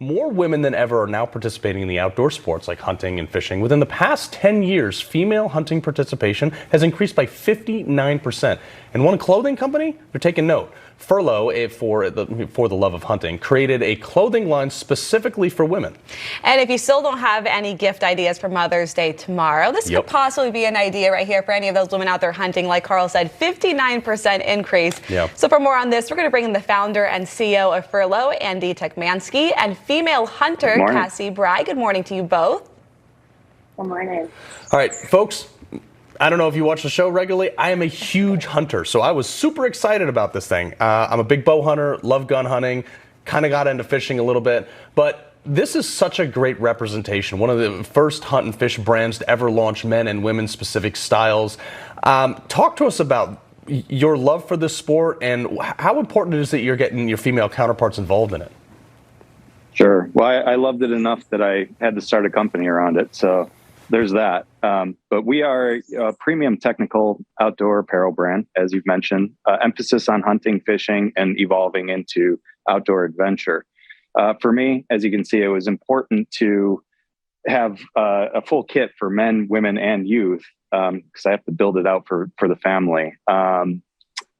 More women than ever are now participating in the outdoor sports like hunting and fishing. Within the past 10 years, female hunting participation has increased by 59%. And one clothing company, they're taking note. Forloh, for the love of hunting, created a clothing line specifically for women. And if you still don't have any gift ideas for Mother's Day tomorrow, this could possibly be an idea right here for any of those women out there hunting. Like Carl said, 59% increase. So for more on this, we're going to bring in the founder and CEO of Forloh, Andy Tekmansky, and female hunter, Cassie Bry. Good morning to you both. Good morning. All right, folks. I don't know if you watch the show regularly. I am a huge hunter, so I was super excited about this thing. I'm a big bow hunter, love gun hunting, kind of got into fishing a little bit, but this is such a great representation. One of the first hunt and fish brands to ever launch men and women specific styles. Talk to us about your love for this sport and how important it is that you're getting your female counterparts involved in it. Sure. Well, I loved it enough that I had to start a company around it, so there's that. But we are a premium technical outdoor apparel brand, as you've mentioned, emphasis on hunting, fishing, and evolving into outdoor adventure. For me, as you can see, it was important to have a full kit for men, women, and youth, because I have to build it out for the family. And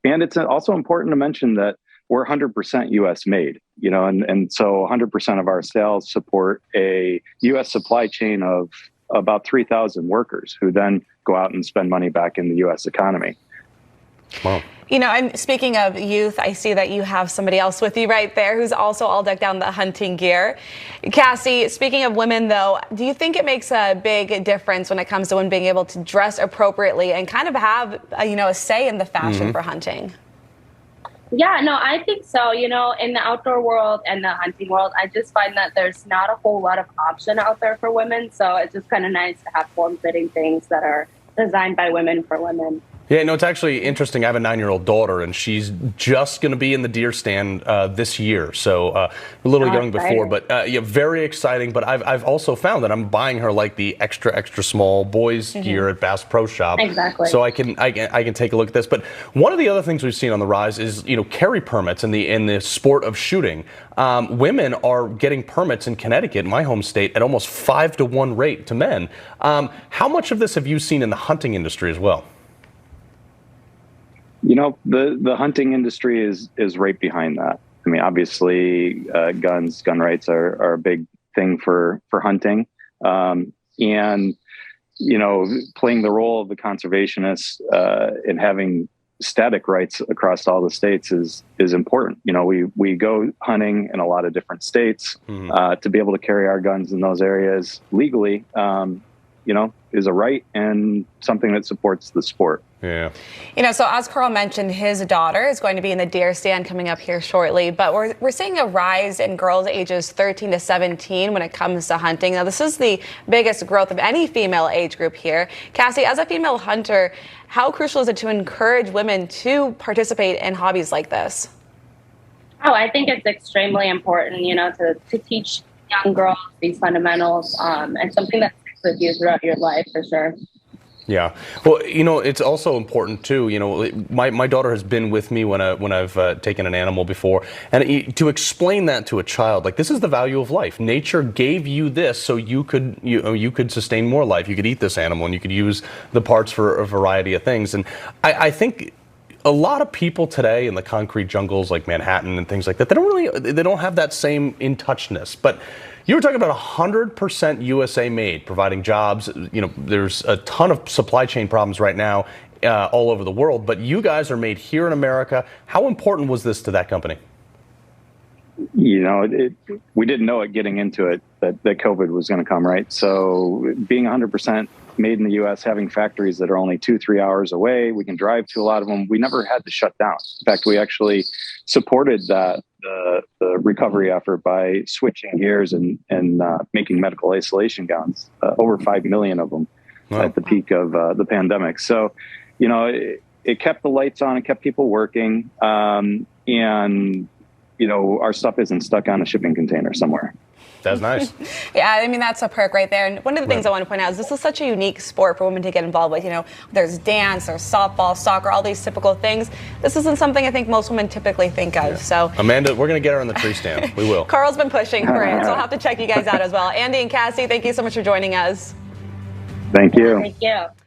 it's also important to mention that we're 100% U.S. made, and so 100% of our sales support a U.S. supply chain of about 3,000 workers who then go out and spend money back in the U.S. economy. Wow. And speaking of youth, I see that you have somebody else with you right there who's also all decked out in the hunting gear. Cassie, speaking of women, though, do you think it makes a big difference when it comes to women being able to dress appropriately and kind of have, a say in the fashion for hunting? Yeah, no, I think so. In the outdoor world and the hunting world, I just find that there's not a whole lot of option out there for women. So it's just kind of nice to have form-fitting things that are designed by women for women. Yeah, no, it's actually interesting. I have a 9-year-old daughter, and she's just going to be in the deer stand this year. So a little young before, but very exciting. But I've also found that I'm buying her like the extra small boys gear at Bass Pro Shop. Exactly. So I can take a look at this. But one of the other things we've seen on the rise is carry permits in the sport of shooting. Women are getting permits in Connecticut, my home state, at almost 5-to-1 rate to men. How much of this have you seen in the hunting industry as well? The hunting industry is right behind that. I mean, obviously, gun rights are a big thing for hunting. And, playing the role of the conservationist and having static rights across all the states is important. We go hunting in a lot of different states to be able to carry our guns in those areas legally, is a right and something that supports the sport. Yeah. So as Carl mentioned, his daughter is going to be in the deer stand coming up here shortly, but we're seeing a rise in girls ages 13 to 17 when it comes to hunting. Now, this is the biggest growth of any female age group here. Cassie, as a female hunter, how crucial is it to encourage women to participate in hobbies like this? Oh, I think it's extremely important, to teach young girls these fundamentals and something that sticks with you throughout your life, for sure. Yeah. Well, it's also important too. My daughter has been with me when I've taken an animal before, and to explain that to a child, like, this is the value of life. Nature gave you this so you could sustain more life. You could eat this animal, and you could use the parts for a variety of things. And I think a lot of people today in the concrete jungles like Manhattan and things like that, they don't have that same in-touchness. But you were talking about 100% USA made, providing jobs. There's a ton of supply chain problems right now all over the world, but you guys are made here in America. How important was this to that company? We didn't know it getting into it that COVID was going to come, right? So being 100% made in the U.S., having factories that are only 2-3 hours away, we can drive to a lot of them. We never had to shut down. In fact, we actually supported the recovery effort by switching gears and making medical isolation gowns, over 5 million of them at the peak of the pandemic. So, it kept the lights on, it kept people working, and our stuff isn't stuck on a shipping container somewhere. That's nice. Yeah, I mean, that's a perk right there. And one of the things I want to point out is this is such a unique sport for women to get involved with. You know, there's dance, there's softball, soccer, all these typical things. This isn't something I think most women typically think of. So, Amanda, we're going to get her on the tree stand. We will. Carl's been pushing for it, so I'll have to check you guys out as well. Andy and Cassie, thank you so much for joining us. Thank you. Thank you.